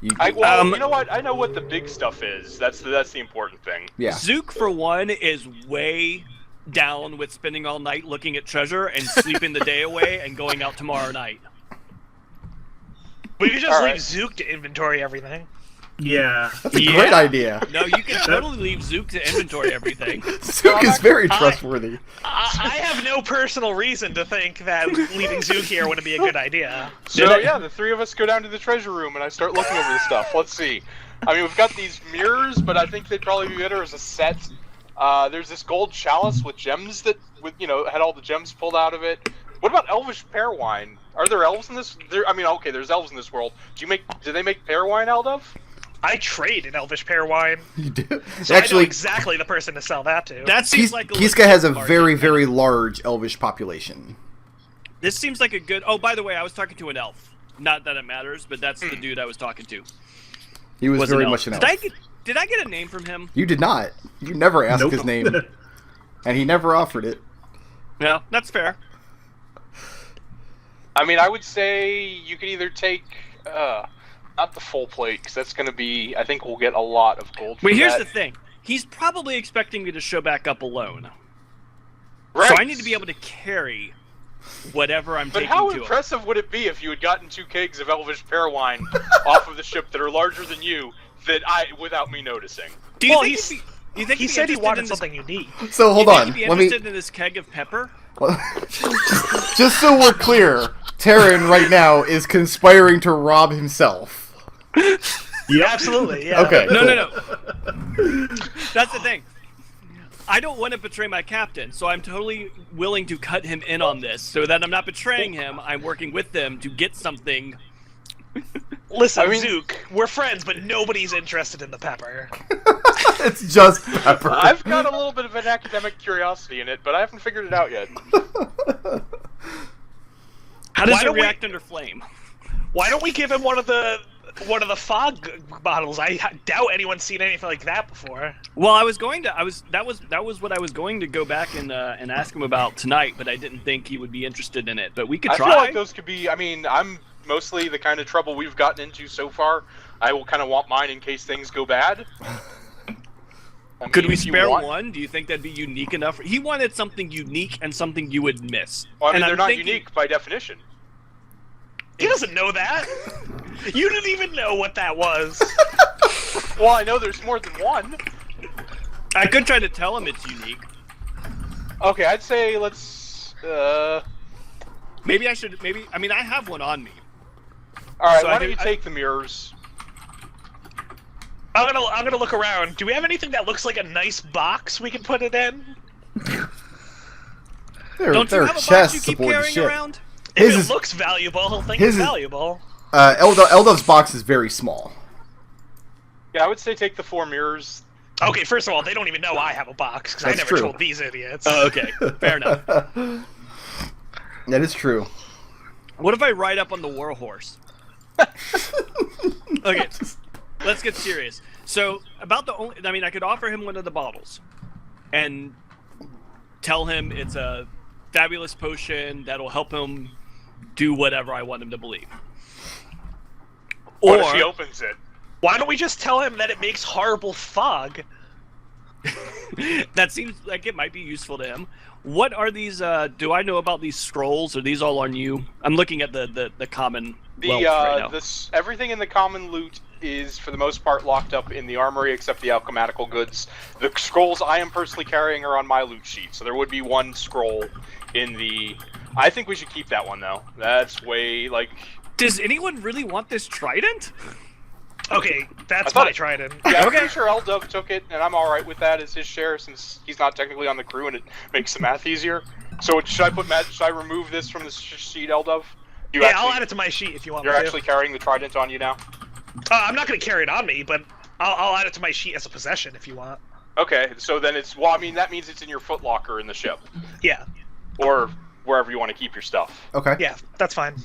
You, you know what? I know what the big stuff is. That's the important thing. yeah. Zook, for one, is way down with spending all night looking at treasure and sleeping the day away and going out tomorrow night. We could just All leave right. Zook to inventory everything. Yeah. That's a great idea. No, you can totally leave Zook to inventory everything. Zook is very trustworthy. I have no personal reason to think that leaving Zook here wouldn't be a good idea. So yeah, the three of us go down to the treasure room and I start looking over the stuff. Let's see. I mean, we've got these mirrors, but I think they'd probably be better as a set. There's this gold chalice with gems that, had all the gems pulled out of it. What about elvish pear wine? Are there elves in this? Okay, there's elves in this world. Do they make pear wine, Eldove? I trade in Elvish pear wine, You do. so I know Actually, exactly the person to sell that to. That seems like a Qisca has a legit very, market. very large elvish population. This seems like a good. Oh, by the way, I was talking to an elf. Not that it matters, but that's the dude I was talking to. He was an very elf. much an elf. Did I get a name from him? You did not. You never asked Nope. his name, and he never offered it. No, that's fair. I mean, I would say you could either take, not the full plate, because that's going to be, I think we'll get a lot of gold for Wait, here's that. the thing. he's probably expecting me to show back up alone. Right. So I need to be able to carry whatever I'm But taking how to him. impressive would it be if you had gotten 2 kegs of Elvish pear wine off of the ship that are larger than you, without me noticing? Do you Well, think he's- he'd be, do you think He he'd be said he interested wanted in something unique. So hold this, on. He'd be Let me. interested in this keg of pepper? Just so we're clear, Tarin right now is conspiring to rob himself. Yep. Absolutely, yeah. Okay. No, cool. no. That's the thing. I don't want to betray my captain, so I'm totally willing to cut him in on this, so that I'm not betraying him. I'm working with them to get something. Listen, I mean- Zook, we're friends, but nobody's interested in the pepper. It's just pepper. I've got a little bit of an academic curiosity in it, but I haven't figured it out yet. How does Why it don't we- react under flame? Why don't we give him one of the fog bottles? I doubt anyone's seen anything like that before. Well, I was going to. That was what I was going to go back and ask him about tonight, but I didn't think he would be interested in it. But we could I try. feel like those could be. I mean, I'm mostly the kind of trouble we've gotten into so far. I will kind of want mine in case things go bad. I Could mean, we if you spare want- one? Do you think that'd be unique enough? He wanted something unique and something you would miss. Well, I mean, And they're I'm not thinking- unique by definition. He doesn't know that. You didn't even know what that was. Well, I know there's more than one. I could try to tell him it's unique. Okay, I'd say let's. Maybe I should. Maybe I mean I have one on me. All right, So why I don't you think- take the mirrors? I'm gonna look around. Do we have anything that looks like a nice box we can put it in? There, Don't there you are have a box chests you keep aboard the carrying ship. around? If His it is- looks valuable, he'll think his it's is- valuable. Eldove's box is very small. Yeah, I would say take the 4 mirrors. Okay, first of all, they don't even know I have a box because I That's never true. told these idiots. Oh, okay, fair enough. That is true. What if I ride up on the war horse? Okay, let's get serious. So about the only, I mean, I could offer him one of the bottles, and tell him it's a fabulous potion that'll help him do whatever I want him to believe. What if he opens it? Why don't we just tell him that it makes horrible fog? That seems like it might be useful to him. What are these? Do I know about these scrolls? Are these all on you? I'm looking at the common wealth right now. Everything in the common loot is for the most part locked up in the armory except the alchematical goods. The scrolls I am personally carrying are on my loot sheet, so there would be one scroll in the. I think we should keep that one though. That's way like. Does anyone really want this trident? Okay, that's I thought my it- trident. Yeah, I'm pretty sure Eldove took it, and I'm all right with that as his share since he's not technically on the crew, and it makes the math easier. So should I remove this from the sheet, Eldove? Yeah, I'll add it to my sheet if you want me You're to. actually carrying the trident on you now. I'm not going to carry it on me, but I'll add it to my sheet as a possession if you want. Okay, so then it's I mean that means it's in your footlocker in the ship, Yeah, or wherever you want to keep your stuff. Okay. yeah, that's fine.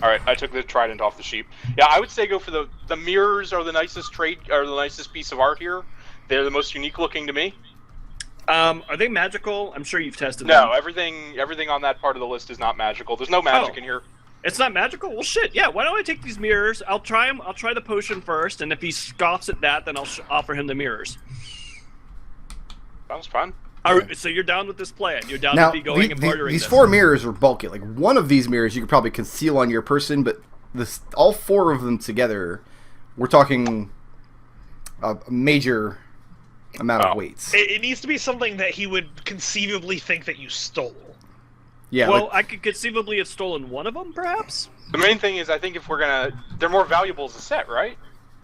All right, I took the trident off the sheep. Yeah, I would say go for the mirrors are the nicest piece of art here. They're the most unique looking to me. Are they magical? I'm sure you've tested them. No, everything on that part of the list is not magical. There's no magic in here. It's not magical? Well, shit, yeah, why don't I take these mirrors? I'll try the potion first, and if he scoffs at that, then I'll offer him the mirrors. Sounds fun. So you're down with this plan? You're down Now, with me going and bartering these this? 4 mirrors are bulky. Like, one of these mirrors you could probably conceal on your person, but all 4 of them together, we're talking a major amount of weights. It needs to be something that he would conceivably think that you stole. Yeah. Well, like- I could conceivably have stolen one of them, perhaps? The main thing is, I think if we're gonna, they're more valuable as a set, right?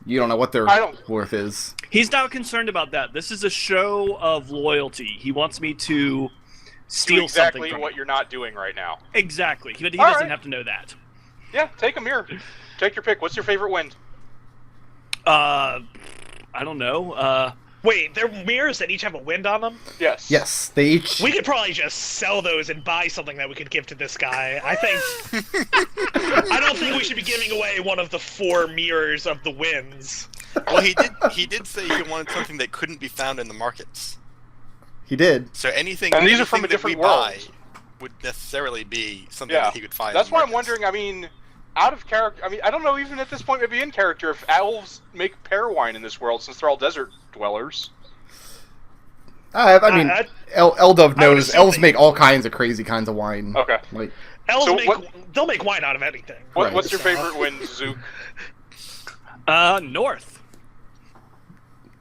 you don't know what their I don't- worth is. He's not concerned about that. This is a show of loyalty. He wants me to steal Do exactly something from what him. you're not doing right now. Exactly. He All doesn't right. have to know that. Yeah, take a mirror. Take your pick. What's your favorite wind? I don't know. Wait, they're mirrors that each have a wind on them? Yes. Yes, they each. We could probably just sell those and buy something that we could give to this guy. I think... I don't think we should be giving away one of the 4 mirrors of the winds. Well, he did say he wanted something that couldn't be found in the markets. He did. So anything, And these are from a anything that different we buy world. would necessarily be something Yeah. that he could find. That's in why the I'm markets. wondering. I mean, out of character. I mean, I don't know. Even at this point, maybe in character, if elves make pear wine in this world, since they're all desert dwellers. I mean, Eldove I would knows assume elves that make all kinds of crazy kinds of wine. Okay. Like, Elves So they'll make wine out of anything. Right. What's your favorite wind, Zook? North.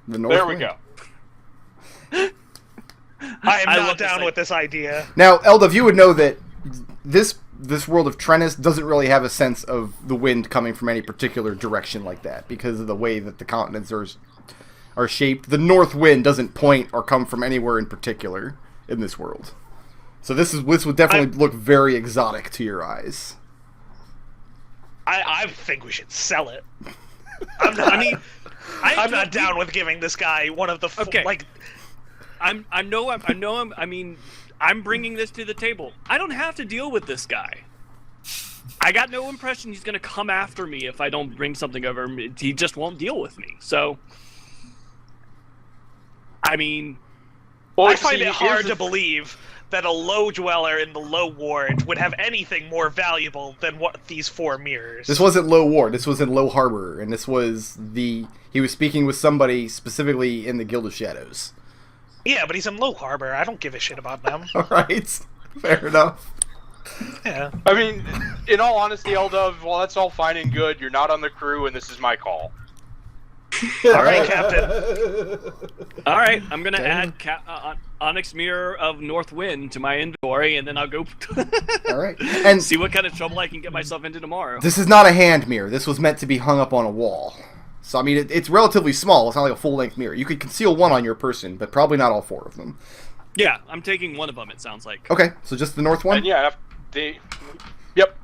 the north There we wind. go. I am I not love this down thing. with this idea. Now, Eldove, you would know that this world of Trennis doesn't really have a sense of the wind coming from any particular direction like that because of the way that the continents are shaped. The north wind doesn't point or come from anywhere in particular in this world. So this would definitely look very exotic to your eyes. I think we should sell it. I'm not. I'm not down with giving this guy one of the Okay. like. I'm bringing this to the table. I don't have to deal with this guy. I got no impression he's gonna come after me if I don't bring something over. He just won't deal with me. So, I mean, Well, I find see, it hard here's to believe that a low dweller in the low ward would have anything more valuable than what these 4 mirrors. This wasn't Low Ward. This was in Low Harbor, and this was he was speaking with somebody specifically in the Guild of Shadows. Yeah, but he's in Low Harbor. I don't give a shit about them. All right, fair enough. Yeah. I mean, in all honesty, Eldove, well, that's all fine and good. You're not on the crew, and this is my call. All right, Captain. all right, I'm gonna add Onyx Mirror of North Wind to my inventory, and then I'll go All right, and see what kind of trouble I can get myself into tomorrow. this is not a hand mirror. This was meant to be hung up on a wall. So, I mean, it's relatively small. It's not like a full-length mirror. You could conceal one on your person, but probably not all 4 of them. Yeah, I'm taking one of them. It sounds like. Okay, so just the north one? And yeah, yep,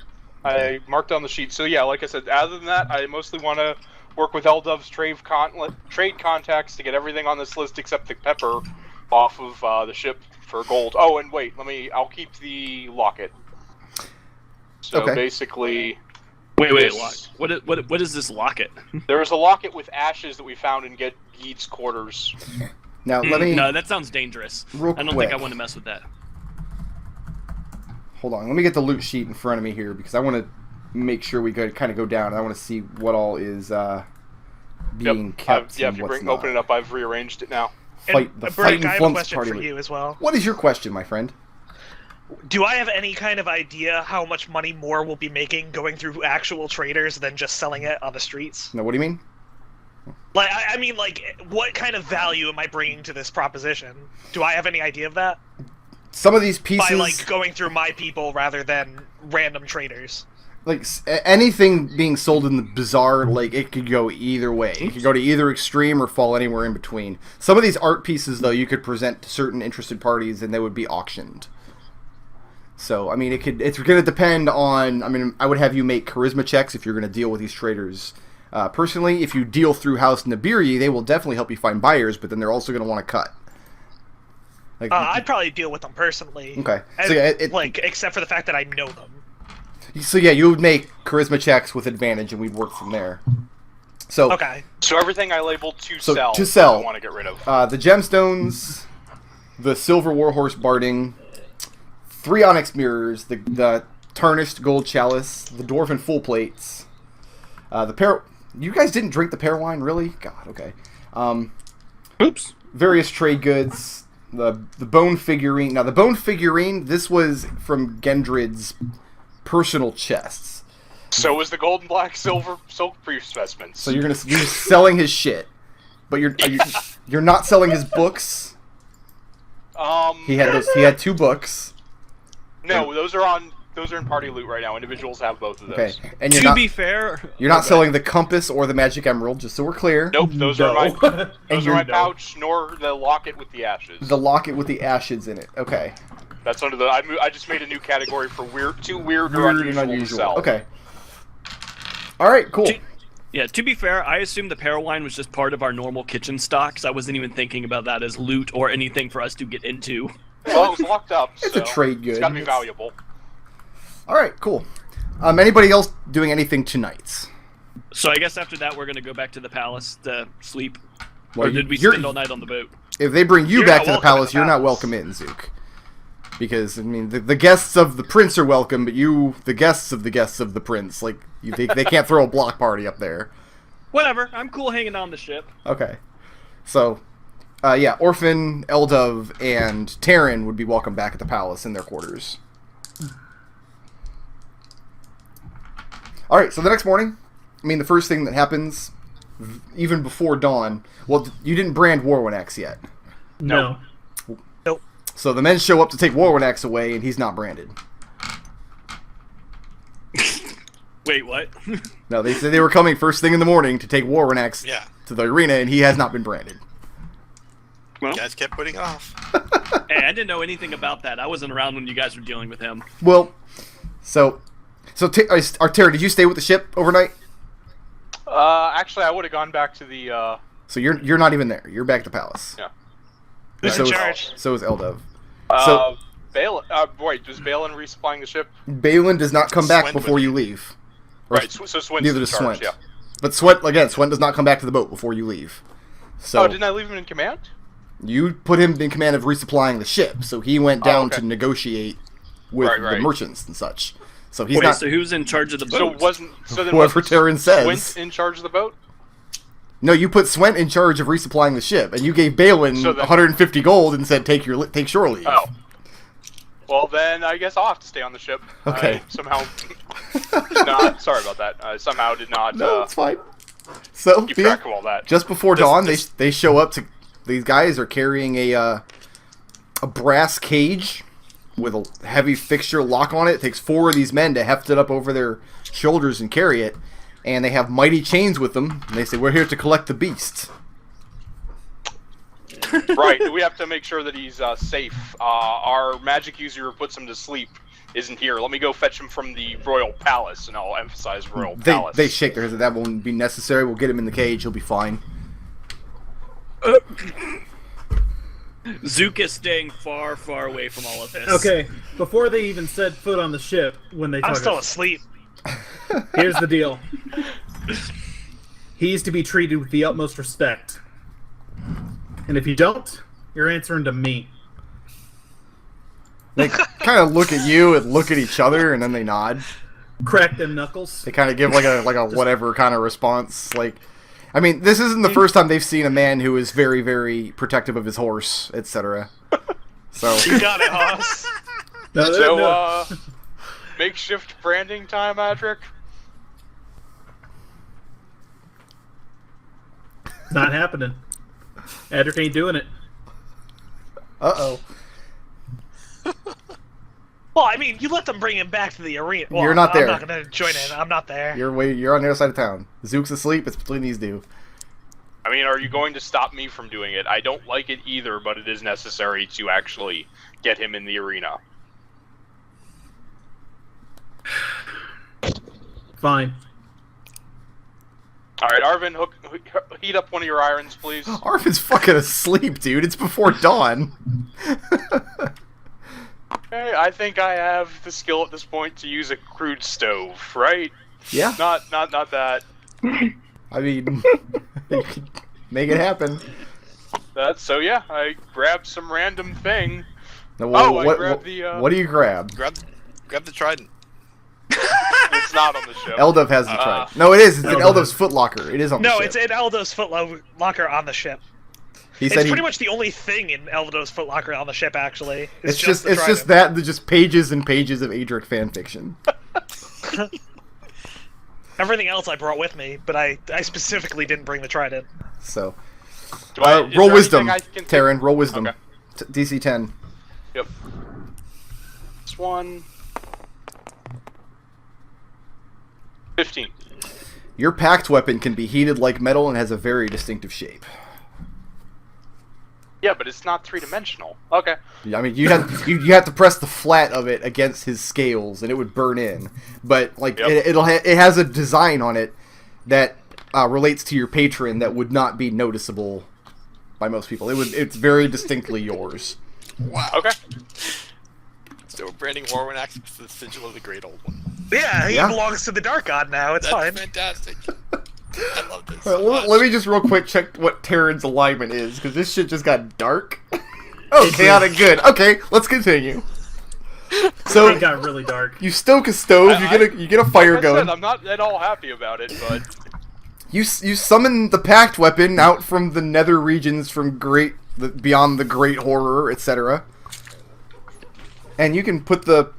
I marked on the sheet. So yeah, like I said, other than that, I mostly want to work with Eldove's trade contacts to get everything on this list except the pepper off of the ship for gold. Oh, and wait, I'll keep the locket. So Okay. basically, Wait, this- what is this locket? there was a locket with ashes that we found in Geet's quarters. Now, let me... No, that sounds dangerous. Real I don't think I quick. want to mess with that. Hold on, let me get the loot sheet in front of me here, because I want to make sure we kind of go down. I want to see what all is being kept Yeah, and if you what's open not. it up, I've rearranged it now. Fight, the And, fighting Burdick, I have a Flumph question party for loot. you as well. What is your question, my friend? Do I have any kind of idea how much money more we'll be making going through actual traders than just selling it on the streets? No, what do you mean? Like, I mean, like, what kind of value am I bringing to this proposition? Do I have any idea of that? Some of these pieces... By, like, going through my people rather than random traders. Like, anything being sold in the bazaar, like, it could go either way. It could go to either extreme or fall anywhere in between. Some of these art pieces, though, you could present to certain interested parties and they would be auctioned. So, I mean, it's going to depend on... I mean, I would have you make charisma checks if you're going to deal with these traders. Personally, if you deal through House Nabiri, they will definitely help you find buyers, but then they're also going to want to cut. Like, I'd probably deal with them personally. Okay. And, So, yeah, like, except for the fact that I know them. So yeah, you would make charisma checks with advantage, and we'd work from there. So Okay. So everything I labeled to So, sell, to sell. I want to get rid of. the gemstones, the silver warhorse barding, 3 onyx mirrors, the tarnished gold chalice, the dwarven full plates, the pear. You guys didn't drink the pear wine, really? God, okay. Oops. Various trade goods, the bone figurine. Now the bone figurine, this was from Gendrid's personal chests. So was the gold and black silver silk brief specimens. So you're selling his shit, but you're not selling his books. He had 2 books. No, those are in party loot right now. Individuals have both of those. Okay, and To be fair, you're not selling the compass or the magic emerald, just so we're clear. Nope, those are No. my those are my No. pouch, nor the locket with the ashes. The locket with the ashes in it. Okay. That's under the. I just made a new category for weird or Weird and unusual to sell. Okay. All right. Cool. to be fair, I assumed the pear wine was just part of our normal kitchen stock, so I wasn't even thinking about that as loot or anything for us to get into. Well, it was locked up. It's so a trade good. It's got to be It's- valuable. All right. Cool. Anybody else doing anything tonight? So I guess after that, we're gonna go back to the palace to sleep. Well, or did we you're- spend all night on the boat? If they bring you You're back not to the welcome at palace, the you're not palace. welcome in, Zook. Because I mean, the guests of the prince are welcome, but the guests of the prince, like they can't throw a block party up there. Whatever. I'm cool hanging on the ship. Okay. So, Yeah, Orphan, Eldove, and Tarin would be welcome back at the palace in their quarters. Alright, so the next morning, the first thing that happens, even before dawn, well, you didn't brand Warwinax yet. No. Nope. So the men show up to take Warwinax away, and he's not branded. Wait, what? No, they said they were coming first thing in the morning to take Warwinax to the arena, and he has not been branded. Well, You guys kept putting it off. hey, I didn't know anything about that. I wasn't around when you guys were dealing with him. Well, so Tara, did you stay with the ship overnight? Actually, I would have gone back to the. So you're not even there. You're back at the palace. Yeah. Who's So in is- charge? So is Eldove. Balin. Wait, was Balin resupplying the ship? Balin does not come back Swent before would- you leave. Or Right. So Swent's neither in does charge. Swent. Yeah. But Swent does not come back to the boat before you leave. So Oh, didn't I leave him in command? you put him in command of resupplying the ship, so he went down okay. to negotiate with Right. the merchants and such. So he's Wait, not so who's in charge of the So boat? then whoever wasn't Tarin says. Swent in charge of the boat? No, you put Swent in charge of resupplying the ship, and you gave Balin So then- 150 gold and said take shore leave. Oh. Well, then I guess I'll have to stay on the ship. Okay. I somehow did not. Sorry about that. I somehow did not No, it's fine. So keep track of all that. just before dawn, they show up to. These guys are carrying a brass cage with a heavy fixture lock on it. It takes 4 of these men to heft it up over their shoulders and carry it, and they have mighty chains with them. And they say, "We're here to collect the beast." Right. We have to make sure that he's safe. Our magic user who puts him to sleep isn't here. Let me go fetch him from the royal palace, and I'll emphasize royal palace. They shake their heads. That won't be necessary. We'll get him in the cage. He'll be fine. Zook is staying far, far away from all of this. Okay, before they even set foot on the ship, when they I'm talk still asleep. here's the deal. He's to be treated with the utmost respect. And if you don't, you're answering to me. They kind of look at you and look at each other, and then they nod. Crack them knuckles. They kind of give like a whatever kind of response. This isn't the first time they've seen a man who is very, very protective of his horse, etc. So You got it, Hoss. No, So, makeshift branding time, Adric? not happening. Adric ain't doing it. uh-oh. Well, you let them bring him back to the arena. Well, You're not there. I'm not going to join in. I'm not there. You're on the other side of town. Zook's asleep. It's between these two. Are you going to stop me from doing it? I don't like it either, but it is necessary to actually get him in the arena. Fine. Alright, Arvin, heat up one of your irons, please. Arvin's fucking asleep, dude. It's before dawn. Okay, I think I have the skill at this point to use a crude stove, right? Yeah. Not that. Make it happen. Yeah, I grabbed some random thing. Now, I grabbed the, what do you grab? Grab the trident. It's not on the ship. Eldove has the trident. No, it is. It's in Eldove. Eldove's footlocker. It is on the No, ship. it's in Eldove's footlocker on the ship. He It's said pretty much the only thing in Eldove's footlocker on the ship, actually. It's the just trident. that, just pages and pages of Adric fanfiction. Everything else I brought with me, but I specifically didn't bring the trident. So, Is roll there wisdom, anything I can think- Tarin. Roll wisdom. Okay. DC 10. Yep. This one. 15. Your packed weapon can be heated like metal and has a very distinctive shape. Yeah, but it's not 3-dimensional. Okay. You have to press the flat of it against his scales and it would burn in. But Yep. it has a design on it that relates to your patron that would not be noticeable by most people. It's very distinctly yours. Wow. Okay. So we're branding Warwinax with the sigil of the Great Old One. Yeah, he Yeah. belongs to the Dark God now. It's That's fine. fantastic. I love this. All right, so much. let me just real quick check what Tarin's alignment is, because this shit just got dark. Oh, chaotic good. Okay, let's continue. So It got really dark. you stoke a stove, you get a fire Like I going. said, I'm not at all happy about it, but You summon the packed weapon out from the nether regions from Great beyond the great horror, etc. And you can put the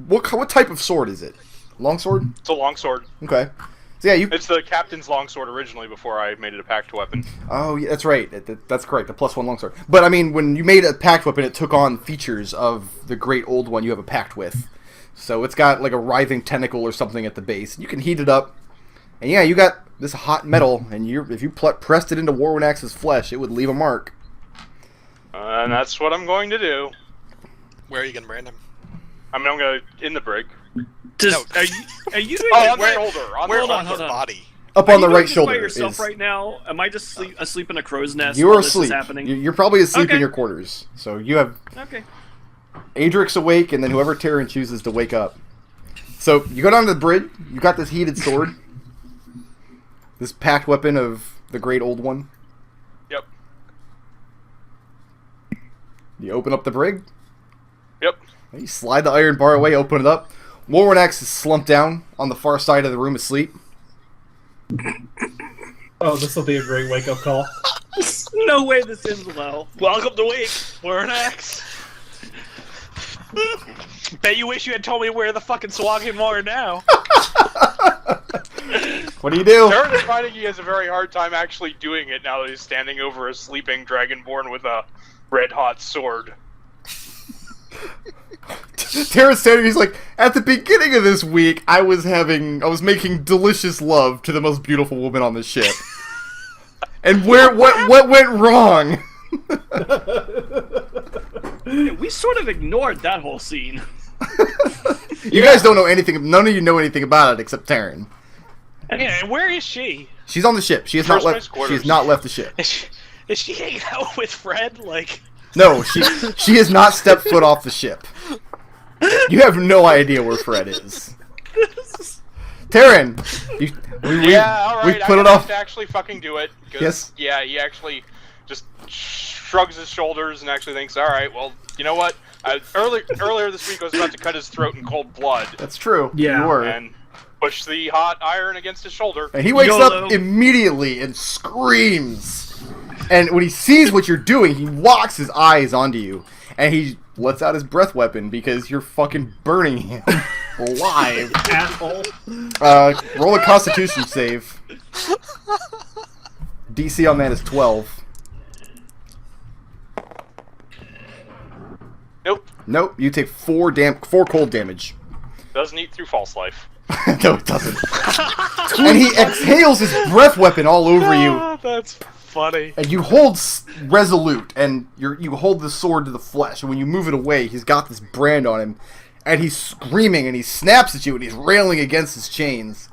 what type of sword is it? Longsword? It's a longsword. Okay. So yeah, It's the captain's longsword originally before I made it a packed weapon. Oh, yeah, that's right. That's correct. The +1 longsword. But I mean, when you made a packed weapon, it took on features of the great old one you have a pact with. So it's got like a writhing tentacle or something at the base. You can heat it up, and yeah, you got this hot metal, and if you pressed it into Warwinax's flesh, it would leave a mark. And that's what I'm going to do. Where are you gonna brand him? I'm going in the brig. Are you doing Oh, on where, the shoulder. On hold his on. body. Up Are on the you right doing this shoulder by yourself is. right now? Am I just asleep in a crow's nest? You're while this asleep. Is happening? You're probably asleep in Okay. your quarters. So you have Okay. Adric's awake, and then whoever Tarin chooses to wake up. So you go down to the bridge. You got this heated sword, this packed weapon of the great old one. Yep. You open up the brig. Yep. You slide the iron bar away, open it up. Warwinax is slumped down on the far side of the room asleep. Oh, this will be a great wake-up call. No way this ends well. Welcome to Wake, Warnax. Bet you wish you had told me where the fucking Swaggin are now. What do you do? Tarin is finding he has a very hard time actually doing it now that he's standing over a sleeping dragonborn with a red-hot sword. Tarin's standing. He's like, at the beginning of this week, I was making delicious love to the most beautiful woman on the ship. And what went wrong? We sort of ignored that whole scene. You guys don't know anything. None of you know anything about it except Tarin. Yeah, and where is she? She's on the ship. She has First not base left. quarters. She has not left the ship. Is she hanging out with Fred? Like, No, she has not stepped foot off the ship. You have no idea where Fred is. Tarin, we Yeah, alright, put I it have off. to actually fucking do it. 'Cause, Yes. Yeah, he actually just shrugs his shoulders and actually thinks, alright, well, you know what? Earlier this week I was about to cut his throat in cold blood. That's true. Yeah. You were. And push the hot iron against his shoulder. And he wakes YOLO. up immediately and screams. And when he sees what you're doing, he locks his eyes onto you. And he lets out his breath weapon because you're fucking burning him alive. Asshole. Roll a Constitution save. DC on that is 12. Nope. Nope, you take 4 cold damage. Doesn't eat through false life. No, it doesn't. And he exhales his breath weapon all over you. ah, that's funny. And you hold resolute, and you hold the sword to the flesh. And when you move it away, he's got this brand on him, and he's screaming, and he snaps at you, and he's railing against his chains.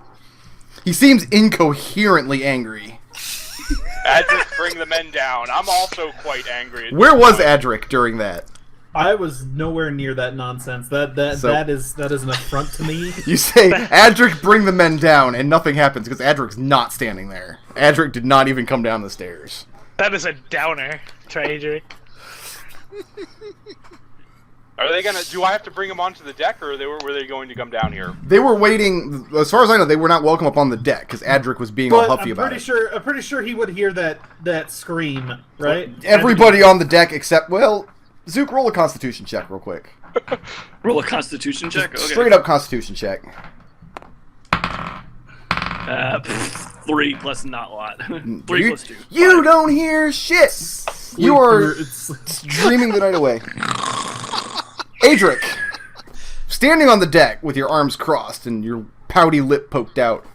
He seems incoherently angry. Adric, bring the men down. I'm also quite angry. At Where this was point. Adric during that? I was nowhere near that nonsense. That is an affront to me. You say, Adric, bring the men down, and nothing happens, because Adric's not standing there. Adric did not even come down the stairs. That is a downer, Adric. Are they gonna? Do I have to bring them onto the deck, or were they going to come down here? They were waiting, as far as I know, they were not welcome up on the deck, because Adric was being all But huffy I'm about pretty it. I'm pretty sure he would hear that scream, right? Everybody on the deck except, well, Zook, roll a Constitution check real quick. Roll a Constitution check. Okay. Straight up Constitution check. 3 plus not a lot. 3 you, plus 2. You don't hear shit! You are dreaming the night away. Adric, standing on the deck with your arms crossed and your pouty lip poked out.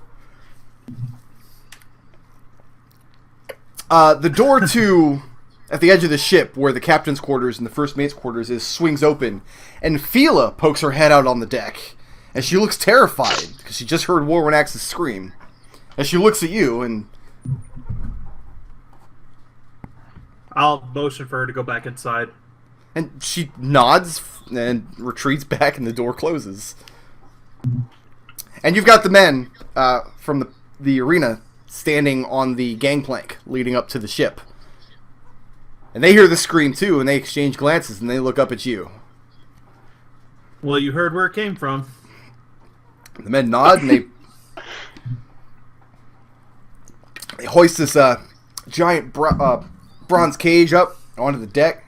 The door to at the edge of the ship, where the captain's quarters and the first mate's quarters is, swings open, and Fila pokes her head out on the deck, and she looks terrified because she just heard Warwinax's scream. And she looks at you, and I'll motion for her to go back inside. she nods and retreats back, and the door closes. And you've got the men from the arena standing on the gangplank leading up to the ship. And they hear the scream too, and they exchange glances, and they look up at you. Well, you heard where it came from. The men nod, and they hoist this giant Braun's cage up onto the deck.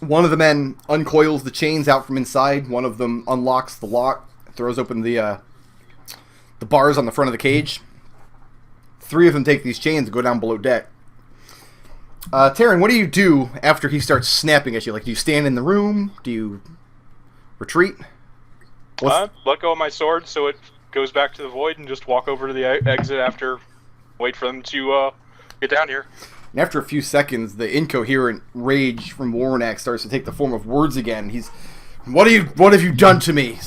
One of the men uncoils the chains out from inside. One of them unlocks the lock, throws open the bars on the front of the cage. 3 of them take these chains and go down below deck. Tarin, what do you do after he starts snapping at you? Like, do you stand in the room? Do you retreat? Let go of my sword so it goes back to the void and just walk over to the exit after. Wait for them to get down here. And after a few seconds, the incoherent rage from Warwick starts to take the form of words again. He's, what have you done to me?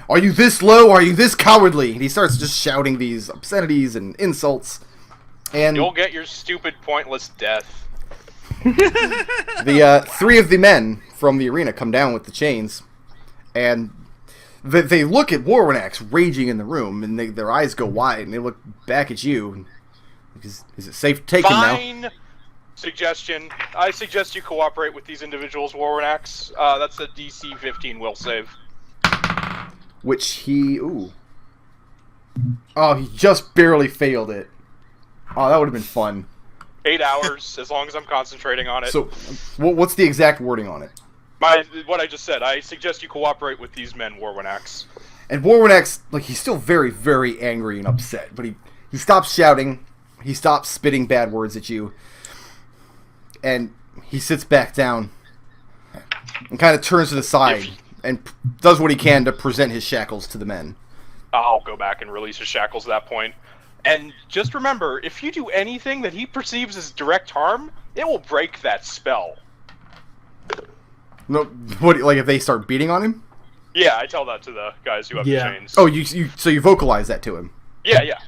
Are you this low? Are you this cowardly? And he starts just shouting these obscenities and insults. And you'll get your stupid, pointless death. The 3 of the men from the arena come down with the chains, and they look at Warwick raging in the room, and their eyes go wide, and they look back at you. Is it safe to take him now? Fine. Suggestion. I suggest you cooperate with these individuals, Warwick. That's a DC 15 will save. Which he... Ooh. Oh, he just barely failed it. Oh, that would have been fun. 8 hours, as long as I'm concentrating on it. So, what's the exact wording on it? What I just said. I suggest you cooperate with these men, Warwick. And Warwick, like, he's still very, very angry and upset, but he stops shouting, he stops spitting bad words at you, and he sits back down and kind of turns to the side and does what he can to present his shackles to the men. I'll go back and release his shackles at that point. And just remember, if you do anything that he perceives as direct harm, it will break that spell. No, what, like if they start beating on him? Yeah, I tell that to the guys who have the chains. Oh, so you vocalize that to him? Yeah.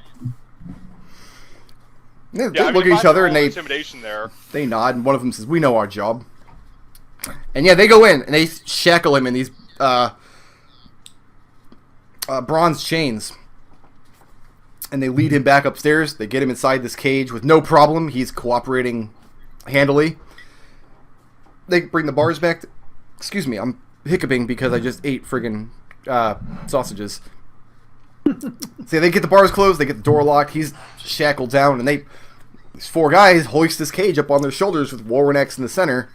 They look at each other and intimidation there. They nod, and one of them says, "We know our job." And yeah, they go in and they shackle him in these bronze chains. And they lead him back upstairs. They get him inside this cage with no problem. He's cooperating handily. They bring the bars back. Excuse me, I'm hiccuping because I just ate friggin' sausages. So they get the bars closed. They get the door locked. He's shackled down, and these 4 guys hoist this cage up on their shoulders with Warwick in the center.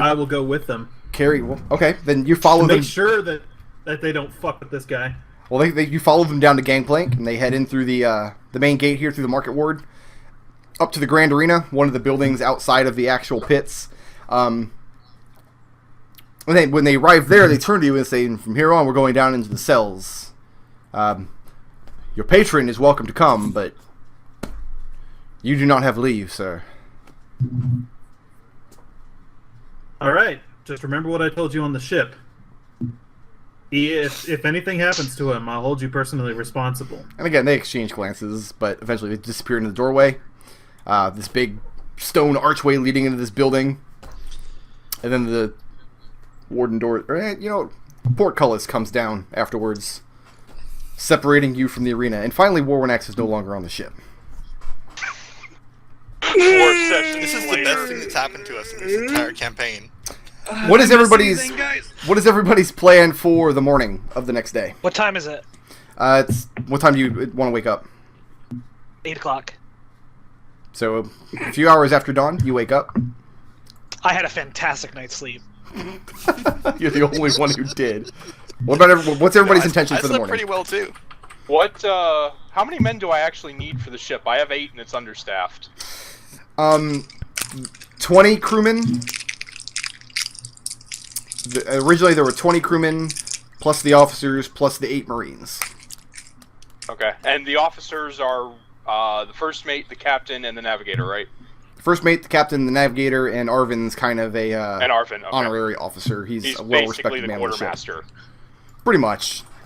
I will go with them. Okay, then you follow them. Make sure that they don't fuck with this guy. Well, you follow them down to Gangplank, and they head in through the main gate here, through the market ward, up to the Grand Arena, one of the buildings outside of the actual pits. When they arrive there, they turn to you and say, "From here on, we're going down into the cells. Your patron is welcome to come, but you do not have leave, sir." All right. Just remember what I told you on the ship. If anything happens to him, I'll hold you personally responsible. And again, they exchange glances, but eventually they disappear into the doorway. This big stone archway leading into this building. And then the warden door... portcullis comes down afterwards, separating you from the arena. And finally, Warwick is no longer on the ship. 4 sessions This is the later. best thing that's happened to us in this entire campaign. What is everybody's plan for the morning of the next day? What time is it? What time do you want to wake up? 8 o'clock. So a few hours after dawn, you wake up. I had a fantastic night's sleep. You're the only one who did. What's everybody's intention I for the slept morning? pretty well too. What, how many men do I actually need for the ship? I have 8 and it's understaffed. 20 crewmen. Originally there were 20 crewmen, plus the officers, plus the 8 marines. Okay, and the officers are the first mate, the captain, and the navigator, right? The first mate, the captain, the navigator, and Arvin's kind of a and Arvin, okay. honorary officer. He's a basically well-respected the man on the ship. quartermaster. Pretty much.